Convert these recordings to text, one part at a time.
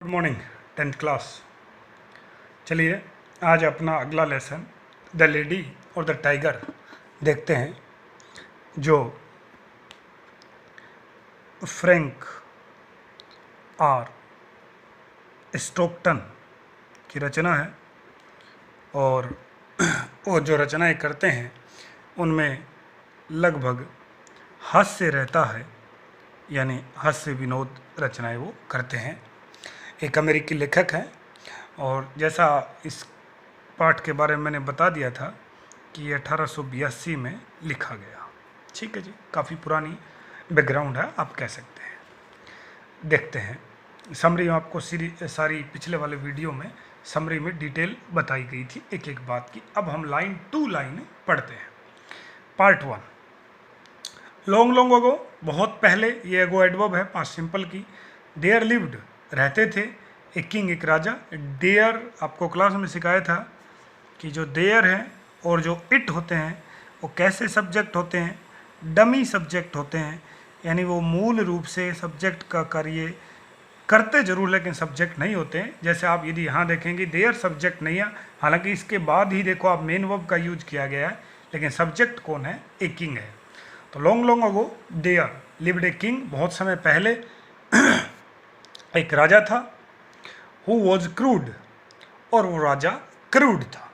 Good morning 10th class. चलिए आज अपना अगला लेसन द लेडी और द टाइगर देखते हैं, जो फ्रैंक आर स्टोक्टन की रचना है। और वो जो रचनाएं करते हैं उनमें लगभग हास्य रहता है, यानी हास्य विनोद रचनाएं वो करते हैं। एक अमेरिकी लेखक हैं और जैसा इस पाठ के बारे में मैंने बता दिया था कि ये 1882 में लिखा गया। ठीक है जी, काफ़ी पुरानी बैकग्राउंड है आप कह सकते हैं। देखते हैं समरी में, आपको सारी पिछले वाले वीडियो में समरी में डिटेल बताई गई थी एक एक बात की। अब हम लाइन टू लाइन पढ़ते हैं। पार्ट 1। लॉन्ग लॉन्ग अगो, बहुत पहले, ये एगो एडवर्ब है पास्ट सिंपल की। देयर लिव्ड, रहते थे, एक किंग, एक राजा। देयर आपको क्लास में सिखाया था कि जो देयर हैं और जो इट होते हैं वो कैसे सब्जेक्ट होते हैं, डमी सब्जेक्ट होते हैं, यानी वो मूल रूप से सब्जेक्ट का कार्य करते जरूर लेकिन सब्जेक्ट नहीं होते हैं। जैसे आप यदि यहाँ देखेंगे देयर सब्जेक्ट नहीं है, हालांकि इसके बाद ही देखो आप मेन वर्ब का यूज किया गया है, लेकिन सब्जेक्ट कौन है, एक किंग है। तो long long ago there lived a king, बहुत समय पहले एक राजा था। हु वॉज क्रूड, और वो राजा क्रूड था।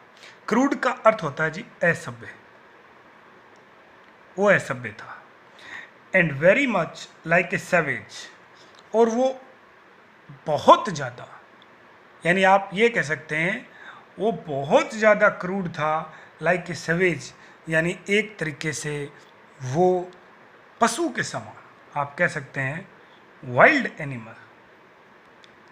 क्रूड का अर्थ होता है जी असभ्य, वो असभ्य था। And very much like a savage, और वो बहुत ज़्यादा, यानी आप ये कह सकते हैं वो बहुत ज़्यादा क्रूड था, लाइक ए सैवेज, यानी एक तरीके से वो पशु के समान आप कह सकते हैं, वाइल्ड एनिमल,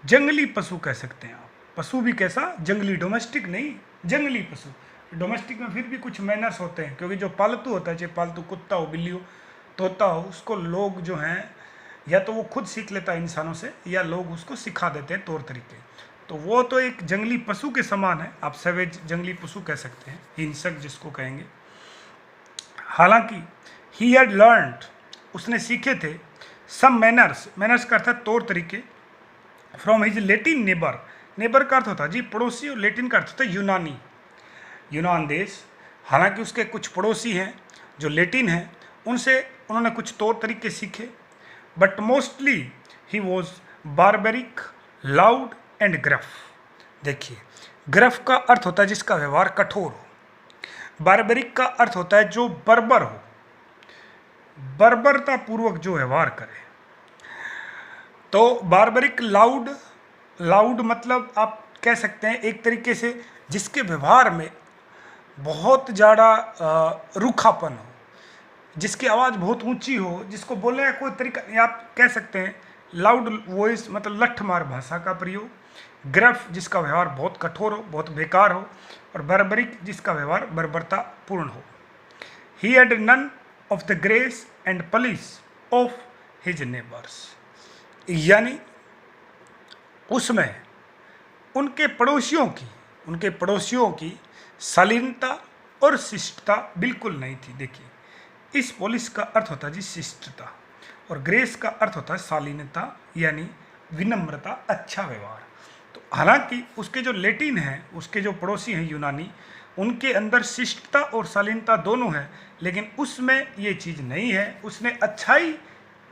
जंगली पशु कह सकते हैं आप। पशु भी कैसा, जंगली, डोमेस्टिक नहीं, जंगली पशु। डोमेस्टिक में फिर भी कुछ मैनर्स होते हैं, क्योंकि जो पालतू होता है, चाहे पालतू कुत्ता हो, बिल्ली हो, तोता हो, उसको लोग जो हैं या तो वो खुद सीख लेता है इंसानों से, या लोग उसको सिखा देते हैं तौर तरीके। तो वो तो एक जंगली पशु के समान है, आप सवेज जंगली पशु कह सकते हैं, हिंसक जिसको कहेंगे। हालांकि ही हैड लर्नड, उसने सीखे थे, सम मैनर्स, मैनर्स का अर्थ है तौर तरीके, from his Latin neighbour, neighbour का अर्थ होता है जी पड़ोसी, और लेटिन का अर्थ होता है यूनानी, यूनान देश। हालांकि उसके कुछ पड़ोसी हैं जो लेटिन हैं, उनसे उन्होंने कुछ तौर तरीके सीखे। But mostly he was barbaric, loud and gruff. देखिए, ग्रफ का अर्थ होता है जिसका व्यवहार कठोर हो, बारबेरिक का अर्थ होता है जो बर्बर हो, बर्बरता पूर्वक जो व्यवहार करे। तो बारबरिक, लाउड, लाउड मतलब आप कह सकते हैं एक तरीके से जिसके व्यवहार में बहुत ज़्यादा रूखापन हो, जिसकी आवाज़ बहुत ऊंची हो, जिसको बोलने का कोई तरीका नहीं, आप कह सकते हैं लाउड वॉइस, मतलब लठमार भाषा का प्रयोग। ग्रफ जिसका व्यवहार बहुत कठोर हो, बहुत बेकार हो, और बर्बरिक जिसका व्यवहार बर्बरता पूर्ण हो। He had none of the grace and polish of his neighbours, यानी उसमें उनके पड़ोसियों की शालीनता और शिष्टता बिल्कुल नहीं थी। देखिए, इस पॉलिश का अर्थ होता है जी शिष्टता, और ग्रेस का अर्थ होता है शालीनता, यानी विनम्रता, अच्छा व्यवहार। तो हालांकि उसके जो लेटिन हैं, उसके जो पड़ोसी हैं यूनानी, उनके अंदर शिष्टता और शालीनता दोनों है, लेकिन उसमें ये चीज़ नहीं है। उसने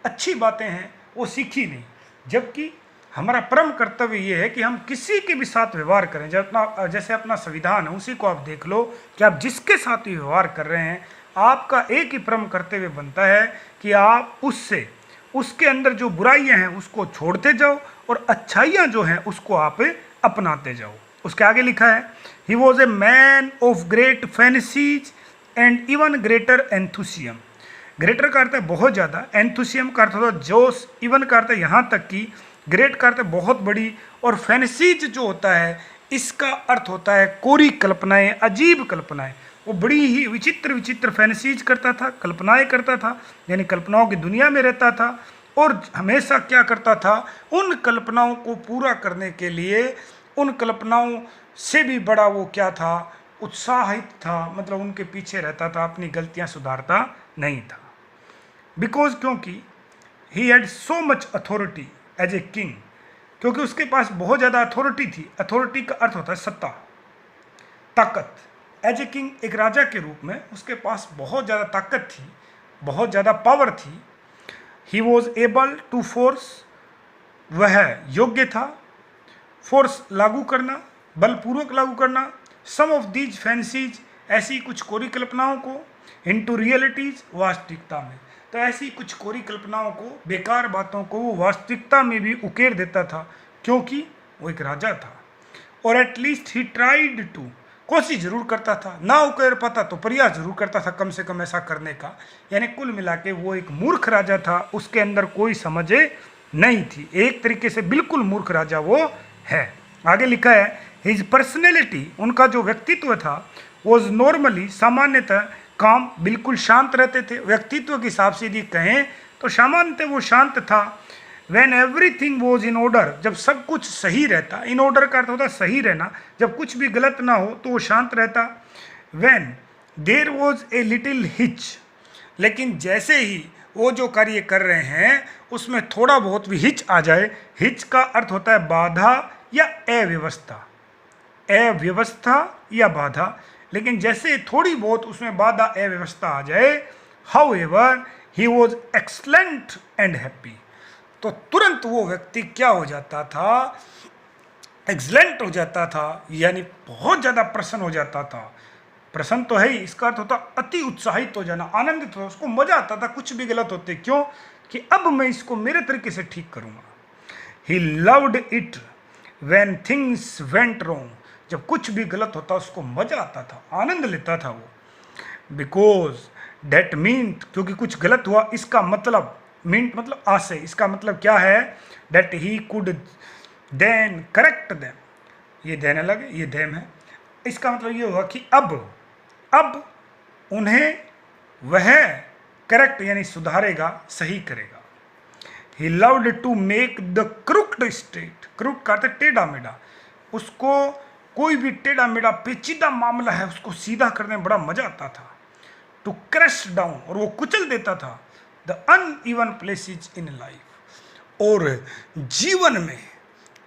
अच्छी बातें हैं वो सीखी नहीं। जबकि हमारा परम कर्तव्य ये है कि हम किसी के भी साथ व्यवहार करें, जैसे अपना संविधान है, उसी को आप देख लो कि आप जिसके साथ भी व्यवहार कर रहे हैं, आपका एक ही परम कर्तव्य बनता है कि आप उसके अंदर जो बुराइयां हैं उसको छोड़ते जाओ, और अच्छाइयाँ जो हैं उसको आप अपनाते जाओ। उसके आगे लिखा है, he was a man of great fancies and even greater enthusiasm. Greater का अर्थ है बहुत ज़्यादा, एंथुसियम का अर्थ होता है जोश, इवन का अर्थ है यहाँ तक कि, ग्रेट का अर्थ है बहुत बड़ी, और फैंसीज जो होता है इसका अर्थ होता है कोरी कल्पनाएं, अजीब कल्पनाएं। वो बड़ी ही विचित्र विचित्र फैंसीज करता था, कल्पनाएं करता था, यानी कल्पनाओं की दुनिया में रहता था, और हमेशा क्या करता था, उन कल्पनाओं को पूरा करने के लिए, उन कल्पनाओं से भी बड़ा वो क्या था, उत्साहित था, मतलब उनके पीछे रहता था, अपनी गलतियां सुधारता नहीं था। बिकॉज, क्योंकि he had so much authority as a king, क्योंकि उसके पास बहुत ज़्यादा अथॉरिटी थी। अथॉरिटी का अर्थ होता है सत्ता, ताकत। एज ए किंग, एक राजा के रूप में उसके पास बहुत ज़्यादा ताकत थी, बहुत ज़्यादा पावर थी। He was able to force, वह योग्य था फोर्स लागू करना, बलपूर्वक लागू करना, सम ऑफ दीज फैंसीज, ऐसी कुछ कोरी कल्पनाओं को, इनटू रियलिटीज, वास्तविकता में। तो ऐसी कुछ कोरी कल्पनाओं को, बेकार बातों को वो वास्तविकता में भी उकेर देता था, क्योंकि वो एक राजा था। और एटलीस्ट ही ट्राइड टू, कोशिश जरूर करता था, ना उकेर पाता तो प्रयास जरूर करता था कम से कम ऐसा करने का। यानी कुल मिला के वो एक मूर्ख राजा था, उसके अंदर कोई समझ नहीं थी। एक तरीके से बिल्कुल मूर्ख राजा वो है। आगे लिखा है हिज पर्सनैलिटी, उनका जो व्यक्तित्व था, वॉज नॉर्मली, सामान्यतः काम, बिल्कुल शांत रहते थे। व्यक्तित्व के हिसाब से यदि कहें तो सामान्यतः वो शांत था। When everything was in order, जब सब कुछ सही रहता, इन ऑर्डर का अर्थ होता है सही रहना, जब कुछ भी गलत ना हो तो वो शांत रहता। When there was a little hitch, लेकिन जैसे ही वो जो कार्य कर रहे हैं उसमें थोड़ा बहुत भी हिच आ जाए, हिच का अर्थ होता है बाधा या अव्यवस्था, अव्यवस्था या बाधा, लेकिन जैसे थोड़ी बहुत उसमें बाधा अव्यवस्था आ जाए, however he was excellent and happy, तो तुरंत वो व्यक्ति क्या हो जाता था, एक्सलेंट हो जाता था, यानी बहुत ज़्यादा प्रसन्न हो जाता था। प्रसन्न तो है ही, इसका अर्थ होता अति उत्साहित हो जाना, आनंदित हो, उसको मजा आता था कुछ भी गलत होते, क्यों कि अब मैं इसको मेरे तरीके से ठीक करूँगा। He loved it when things went wrong, जब कुछ भी गलत होता उसको मजा आता था, आनंद लेता था वो। बिकॉज डेट मीन, क्योंकि कुछ गलत हुआ, इसका मतलब मीन मतलब आशय, इसका मतलब क्या है, that he could then correct them, ये देन अलग है, ये देम है। इसका मतलब ये हुआ कि अब उन्हें वह करेक्ट यानी सुधारेगा, सही करेगा। He loved to make the crooked straight, crook का अर्थ टेढ़ा मेढ़ा, उसको कोई भी टेढ़ा मेढ़ा पेचीदा मामला है उसको सीधा करने में बड़ा मजा आता था। टू क्रश डाउन, और वो कुचल देता था, the uneven places in life, और जीवन में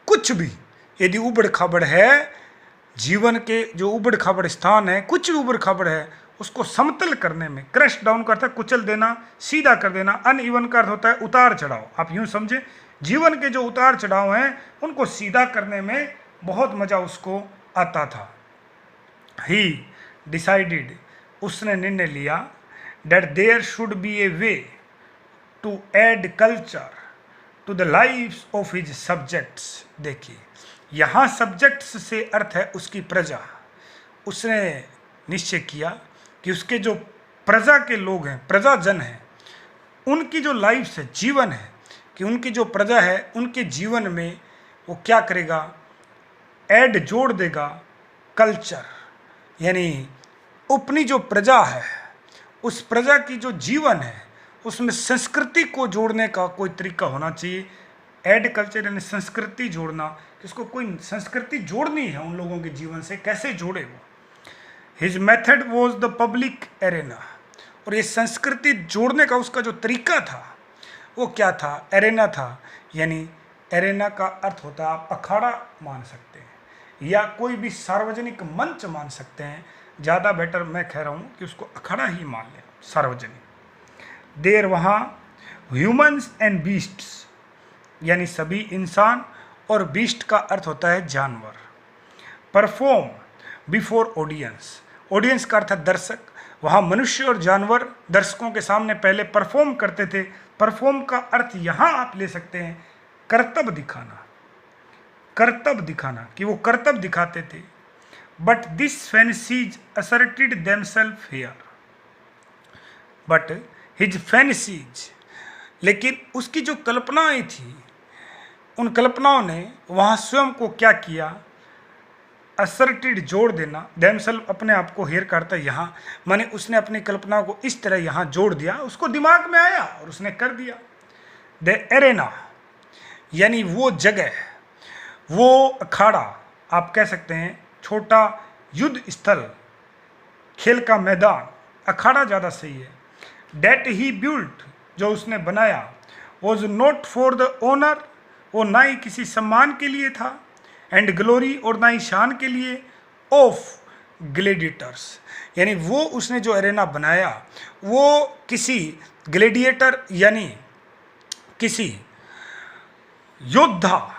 कुछ भी यदि उबड़ खाबड़ है, जीवन के जो उबड़ खाबड़ स्थान है, कुछ भी उबड़ खाबड़ है, उसको समतल करने में, क्रश डाउन का अर्थ है कुचल देना, सीधा कर देना, अनइवन का अर्थ होता है उतार चढ़ाव। आप यूं समझे, जीवन के जो उतार चढ़ाव हैं उनको सीधा करने में बहुत मजा उसको आता था। ही डिसाइडेड, उसने निर्णय लिया, that there should be a way to add culture to the lifes of his subjects. देखिए यहाँ सब्जेक्ट्स से अर्थ है उसकी प्रजा। उसने निश्चय किया कि उसके जो प्रजा के लोग हैं, प्रजाजन हैं, उनकी जो लाइफ है, जीवन है, कि उनकी जो प्रजा है उनके जीवन में वो क्या करेगा, ऐड जोड़ देगा कल्चर, यानी अपनी जो प्रजा है उस प्रजा की जो जीवन है उसमें संस्कृति को जोड़ने का कोई तरीका होना चाहिए। ऐड कल्चर यानी संस्कृति जोड़ना, कि उसको कोई संस्कृति जोड़नी है उन लोगों के जीवन से, कैसे जोड़े वो। His method was the public arena, और ये संस्कृति जोड़ने का उसका जो तरीका था वो क्या था, एरेना था। यानी एरेना का अर्थ होता है आप अखाड़ा मान सकते हैं या कोई भी सार्वजनिक मंच मान सकते हैं, ज़्यादा बेटर मैं कह रहा हूँ कि उसको अखाड़ा ही मान लें, सार्वजनिक। देर वहाँ ह्यूमन्स एंड बीस्ट्स, यानी सभी इंसान, और बीस्ट का अर्थ होता है जानवर। परफॉर्म बिफोर ऑडियंस, ऑडियंस का अर्थ है दर्शक, वहाँ मनुष्य और जानवर दर्शकों के सामने पहले परफॉर्म करते थे। परफॉर्म का अर्थ यहाँ आप ले सकते हैं कर्तव्य दिखाना, कर्तव्य दिखाना, कि वो कर्तव्य दिखाते थे। But this fancies asserted themselves here, but his fancies, लेकिन उसकी जो कल्पनाएं थी उन कल्पनाओं ने वहाँ स्वयं को क्या किया, असर्टेड जोड़ देना, देमसेल्फ अपने आप को हेर करता है यहाँ, माने उसने अपनी कल्पनाओं को इस तरह यहाँ जोड़ दिया, उसको दिमाग में आया और उसने कर दिया। द एरेना यानी वो जगह, वो अखाड़ा आप कह सकते हैं, छोटा युद्ध स्थल, खेल का मैदान, अखाड़ा ज़्यादा सही है। डेट ही बिल्ट, जो उसने बनाया, was not for the owner, वो ना ही किसी सम्मान के लिए था एंड ग्लोरी, और ना ही शान के लिए, ऑफ ग्लेडिएटर्स, यानी वो उसने जो एरेना बनाया वो किसी ग्लेडिएटर यानी किसी योद्धा,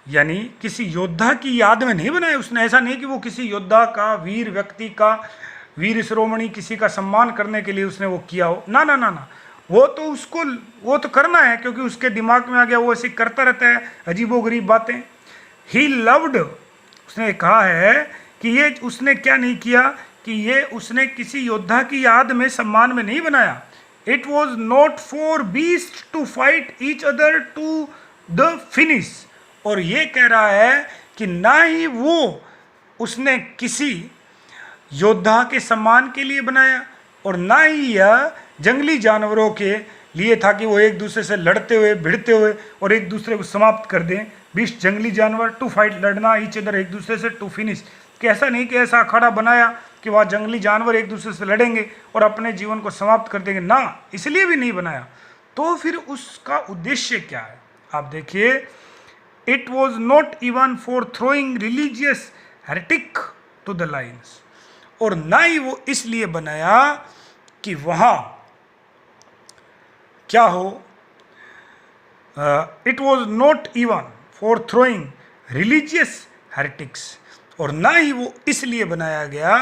यानी किसी योद्धा की याद में नहीं बनाया उसने। ऐसा नहीं कि वो किसी योद्धा का, वीर व्यक्ति का, वीर शिरोमणि किसी का सम्मान करने के लिए उसने वो किया हो, ना ना ना ना, वो तो उसको वो तो करना है क्योंकि उसके दिमाग में आ गया, वो ऐसे करता रहता है अजीबोगरीब बातें। ही लव्ड, उसने कहा है कि ये उसने क्या नहीं किया कि ये उसने किसी योद्धा की याद में सम्मान में नहीं बनाया। It was not for beast to fight each other to the finish, और ये कह रहा है कि ना ही वो उसने किसी योद्धा के सम्मान के लिए बनाया और ना ही यह जंगली जानवरों के लिए था कि वो एक दूसरे से लड़ते हुए, भिड़ते हुए और एक दूसरे को समाप्त कर दें। बीस्ट जंगली जानवर, टू फाइट लड़ना, ईच अदर एक दूसरे से, टू फिनिश, कि ऐसा नहीं कि ऐसा अखाड़ा बनाया कि वहाँ जंगली जानवर एक दूसरे से लड़ेंगे और अपने जीवन को समाप्त कर देंगे, ना, इसलिए भी नहीं बनाया। तो फिर उसका उद्देश्य क्या है आप देखिए। It was not even for throwing religious heretic to the lions, और ना ही वो इसलिए बनाया कि वहाँ क्या हो, it was not even for throwing religious heretics, और ना ही वो इसलिए बनाया गया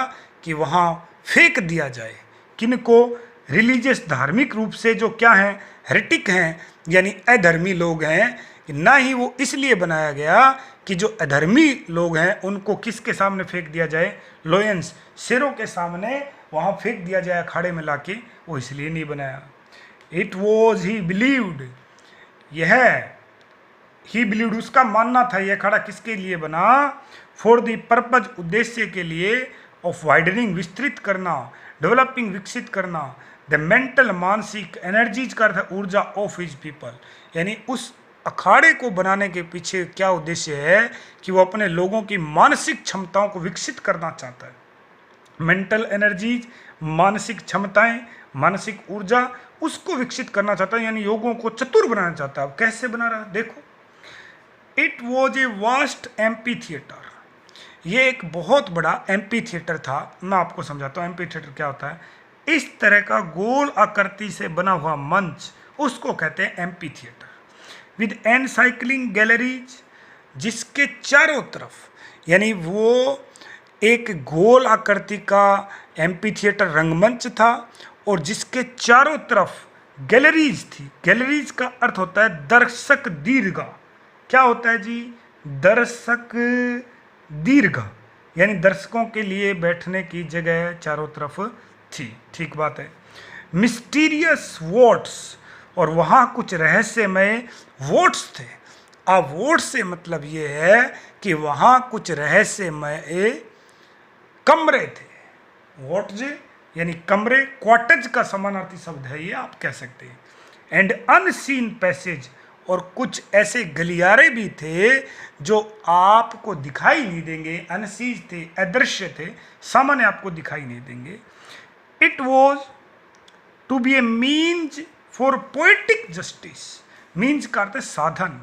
कि वहाँ फेंक दिया जाए किनको, रिलीजियस धार्मिक रूप से जो क्या हैं, हेरेटिक हैं यानी अधर्मी लोग हैं। ना ही वो इसलिए बनाया गया कि जो अधर्मी लोग हैं उनको किसके सामने फेंक दिया जाए, लोयंस, शेरों के सामने वहाँ फेंक दिया जाए अखाड़े में लाके, वो इसलिए नहीं बनाया। इट वॉज ही बिलीव्ड, यह ही बिलीव्ड उसका मानना था, यह अखाड़ा किसके लिए बना, फॉर द पर्पज उद्देश्य के लिए, ऑफ वाइडनिंग विस्तृत करना, डेवलपिंग विकसित करना, द मेंटल मानसिक एनर्जीज का अर्थ ऊर्जा ऑफ हिज पीपल, यानी उस अखाड़े को बनाने के पीछे क्या उद्देश्य है कि वो अपने लोगों की मानसिक क्षमताओं को विकसित करना चाहता है। मेंटल एनर्जीज, मानसिक क्षमताएं, मानसिक ऊर्जा, उसको विकसित करना चाहता है, यानी लोगों को चतुर बनाना चाहता है। कैसे बना रहा है देखो। It was a vast amphi theatre, ये एक बहुत बड़ा एम्पी थिएटर था। मैं आपको समझाता हूँ एम्पी थिएटर क्या होता है। इस तरह का गोल आकृति से बना हुआ मंच उसको कहते हैं एम्पी थिएटर, विद एनसाइक्लिंग गैलरीज, जिसके चारों तरफ, यानी वो एक गोल आकृति का एम्पी थिएटर रंगमंच था और जिसके चारों तरफ गैलरीज थी। गैलरीज का अर्थ होता है दर्शक दीर्घ। क्या होता है जी, दर्शक दीर्घ, यानी दर्शकों के लिए बैठने की जगह चारों तरफ थी, ठीक बात है। मिस्टीरियस वोट्स, और वहाँ कुछ रहस्यमय वोट्स थे। अब वोट से मतलब ये है कि वहाँ कुछ रहस्यमय कमरे थे। वोट जी यानी कमरे, क्वार्टर्स का समानार्थी शब्द है ये, आप कह सकते हैं। एंड अनसीन पैसेज, और कुछ ऐसे गलियारे भी थे जो आपको दिखाई नहीं देंगे, अनसीज थे, अदृश्य थे, सामान्य आपको दिखाई नहीं देंगे। It was to be a means for poetic justice, means का अर्थ है साधन,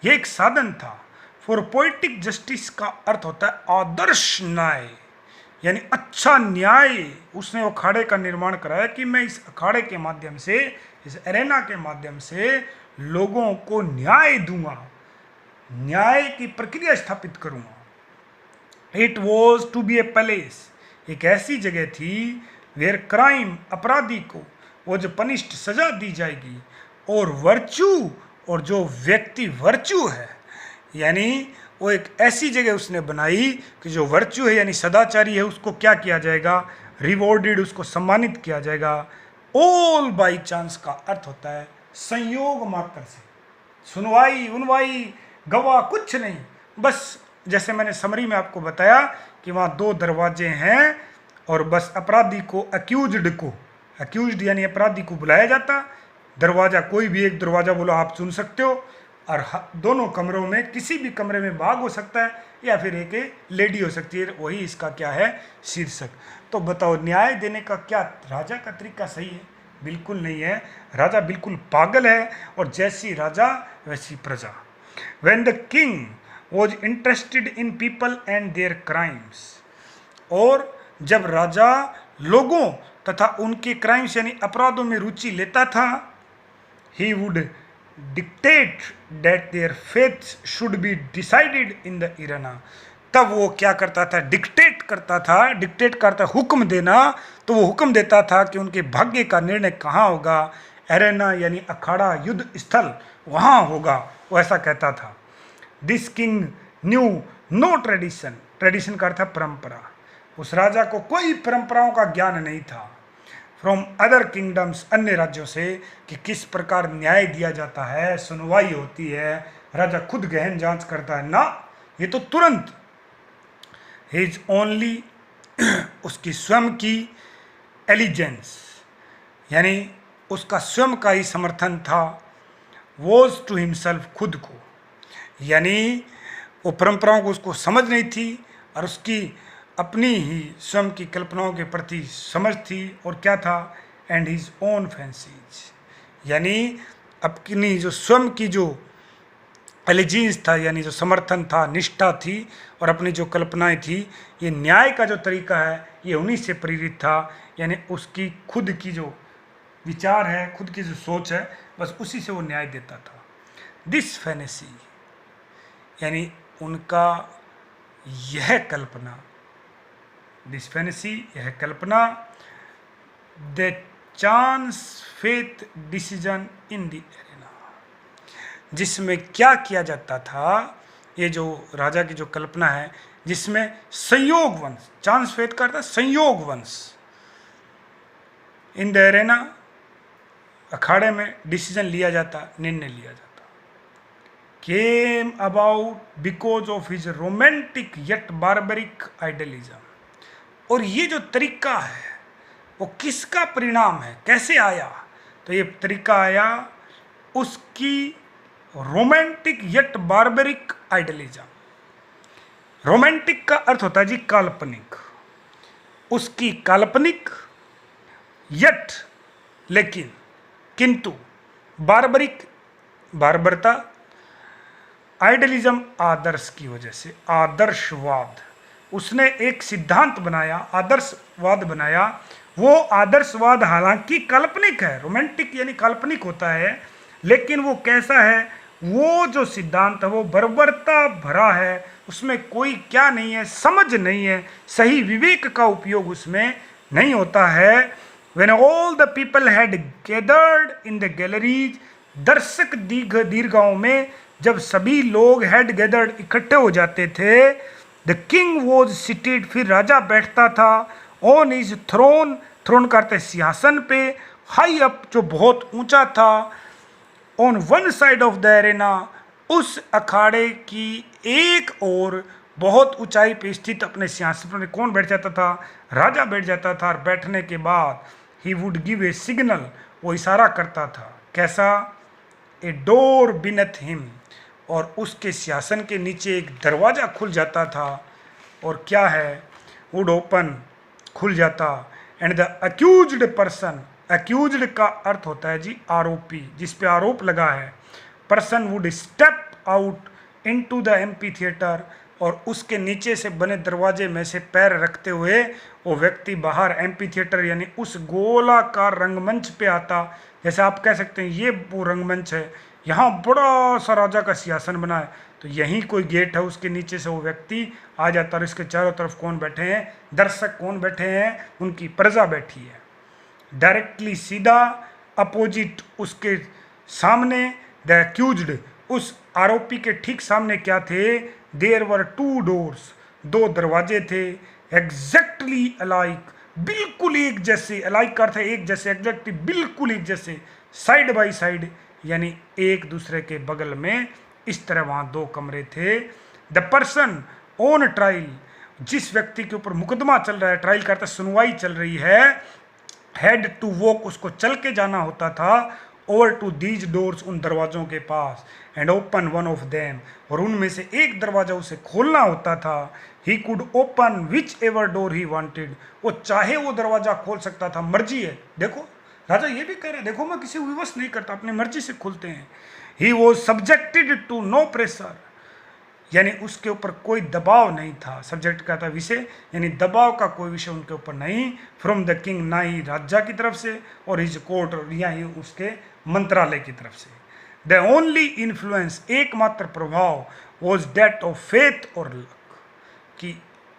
ये एक साधन था। फॉर पोएटिक जस्टिस का अर्थ होता है आदर्श न्याय, यानी अच्छा न्याय। उसने वो अखाड़े का निर्माण कराया कि मैं इस अखाड़े के माध्यम से, इस एरेना के माध्यम से लोगों को न्याय दूंगा, न्याय की प्रक्रिया स्थापित करूंगा। It was to be a palace, एक ऐसी जगह थी वेयर क्राइम, अपराधी को वो जो पनिष्ड सजा दी जाएगी, और वर्चू, और जो व्यक्ति वर्चू है, यानी वो एक ऐसी जगह उसने बनाई कि जो वर्चू है यानी सदाचारी है उसको क्या किया जाएगा, रिवॉर्डेड, उसको सम्मानित किया जाएगा। ऑल बाई चांस का अर्थ होता है संयोग मात्र से, सुनवाई उनवाई गवाह कुछ नहीं, बस जैसे मैंने समरी में आपको बताया कि वहाँ 2 दरवाजे हैं और बस अपराधी को, अक्यूज्ड यानी अपराधी को बुलाया जाता, दरवाज़ा कोई भी एक दरवाज़ा बोलो आप चुन सकते हो, और दोनों कमरों में किसी भी कमरे में बाघ हो सकता है या फिर एक लेडी हो सकती है, वही इसका क्या है शीर्षक। तो बताओ न्याय देने का क्या राजा का तरीका सही है? बिल्कुल नहीं है। राजा बिल्कुल पागल है, और जैसी राजा वैसी प्रजा। When the king was interested in people and their crimes, और जब राजा लोगों तथा उनके क्राइम्स यानी अपराधों में रुचि लेता था, he would dictate that their fates should be decided in the arena. तब वो क्या करता था, डिक्टेट करता था, डिक्टेट करता हुक्म देना, तो वो हुक्म देता था कि उनके भाग्य का निर्णय कहाँ होगा, एरेना यानी अखाड़ा, युद्ध स्थल, वहाँ होगा, वो ऐसा कहता था। This king new no tradition, tradition का अर्थ है परंपरा, उस राजा को कोई परंपराओं का ज्ञान नहीं था। फ्रॉम अदर किंगडम्स, अन्य राज्यों से, कि किस प्रकार न्याय दिया जाता है, सुनवाई होती है, राजा खुद गहन जांच करता है ना, ये तो तुरंत। हिज ओनली, उसकी स्वयं की एलिजेंस यानी उसका स्वयं का ही समर्थन था, वॉज टू हिमसेल्फ, खुद को, यानी वो परंपराओं को उसको समझ नहीं थी और उसकी अपनी ही स्वयं की कल्पनाओं के प्रति समझ थी, और क्या था, एंड हिज ओन फैंसीज, यानी अपनी जो स्वयं की जो एलिजेंस था, यानी जो समर्थन था, निष्ठा थी, और अपनी जो कल्पनाएं थी, ये न्याय का जो तरीका है ये उन्हीं से प्रेरित था, यानी उसकी खुद की जो विचार है, खुद की जो सोच है, बस उसी से वो न्याय देता था। दिस फैनेसी यानी उनका यह कल्पना, दिस फैनेसी यह कल्पना, the chance faith decision in the arena, जिसमें क्या किया जाता था, ये जो राजा की जो कल्पना है, जिसमें संयोग वंश, चांस फेथ का अर्थ है संयोग वंश, इन द एरेना, अखाड़े में डिसीजन लिया जाता, निर्णय लिया जाता, came about because of his romantic yet barbaric idealism, और ये जो तरीका है वो किसका परिणाम है, कैसे आया, तो ये तरीका आया उसकी romantic yet barbaric idealism. Romantic का अर्थ होता है जी काल्पनिक, उसकी काल्पनिक, येट लेकिन, किंतु, बार्बरिक बार्बरता, आइडलिज्म आदर्श की वजह से, आदर्शवाद, उसने एक सिद्धांत बनाया, आदर्शवाद बनाया, वो आदर्शवाद हालांकि काल्पनिक है, रोमांटिक यानी काल्पनिक होता है, लेकिन वो कैसा है, वो जो सिद्धांत है वो बर्बरता भरा है, उसमें कोई क्या नहीं है, समझ नहीं है, सही विवेक का उपयोग उसमें नहीं होता है। When all the people had gathered in the galleries, दर्शक दीर्घाओं में जब सभी लोग had gathered इकट्ठे हो जाते थे, the king was seated, फिर राजा बैठता था, on his throne, throne करते सिंहासन पे, high up जो बहुत ऊंचा था, on one side of the arena, उस अखाड़े की एक ओर बहुत ऊंचाई पे स्थित अपने सिंहासन पर कौन बैठ जाता था, राजा बैठ जाता था, और बैठने के बाद he would give a signal, वो इशारा करता था, कैसा, a door beneath him, और उसके सिंहासन के नीचे एक दरवाज़ा खुल जाता था, और क्या है, would open, खुल जाता, and the accused person, accused का अर्थ होता है जी आरोपी, जिस पे आरोप लगा है, person would step out into the amphitheater, और उसके नीचे से बने दरवाजे में से पैर रखते हुए वो व्यक्ति बाहर एम्पी थिएटर यानी उस गोलाकार रंगमंच पे आता। जैसे आप कह सकते हैं ये वो रंगमंच है, यहाँ बड़ा सा राजा का सिंहासन बना है, तो यहीं कोई गेट है, उसके नीचे से वो व्यक्ति आ जाता और इसके चारों तरफ कौन बैठे हैं, दर्शक कौन बैठे हैं, उनकी प्रजा बैठी है। डायरेक्टली सीधा अपोजिट उसके सामने, द एक्यूज्ड, उस आरोपी के ठीक सामने क्या थे, देयर वर टू डोर्स, दो दरवाजे थे, एग्जैक्टली अलाइक, बिल्कुल एक जैसे, अलाइक का अर्थ है एक जैसे, एग्जैक्टली बिल्कुल एक जैसे, साइड बाय साइड यानी एक दूसरे के बगल में, इस तरह वहाँ दो कमरे थे। द पर्सन ऑन ट्रायल, जिस व्यक्ति के ऊपर मुकदमा चल रहा है, ट्रायल करता सुनवाई चल रही है, हैड टू वॉक, उसको चल के जाना होता था, ओवर टू दीज डोर्स, उन दरवाज़ों के पास, and open one of them, और उनमें से एक दरवाज़ा उसे खोलना होता था। He could open whichever door he wanted, वो चाहे वो दरवाज़ा खोल सकता था, मर्जी है। देखो राजा ये भी कह रहे हैं, देखो मैं किसी विवश नहीं करता, अपनी मर्जी से खुलते हैं। He was subjected to no pressure, यानी उसके ऊपर कोई दबाव नहीं था। सब्जेक्ट का था विषय, यानी दबाव का कोई विषय उनके ऊपर नहीं। फ्रॉम द किंग, ना ही राजा की तरफ से, और हिज कोर्ट, और या ही उसके मंत्रालय की तरफ से। द ओनली इन्फ्लुएंस, एकमात्र प्रभाव, वॉज डेट ऑफ फेथ और लक, कि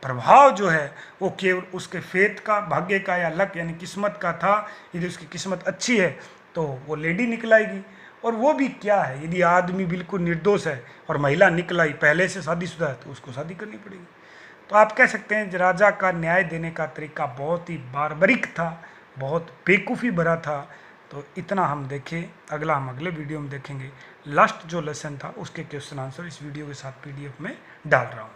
प्रभाव जो है वो केवल उसके फेथ का, भाग्य का या लक यानी किस्मत का था। यदि उसकी किस्मत अच्छी है तो वो लेडी निकलाएगी, और वो भी क्या है, यदि आदमी बिल्कुल निर्दोष है और महिला निकलाई पहले से शादीशुदा है तो उसको शादी करनी पड़ेगी। तो आप कह सकते हैं राजा का न्याय देने का तरीका बहुत ही बारबरीक था, बहुत बेवकूफ़ी भरा था। तो इतना हम देखें, अगला हम अगले वीडियो में देखेंगे। लास्ट जो लेसन था उसके क्वेश्चन आंसर इस वीडियो के साथ PDF में डाल रहा हूँ।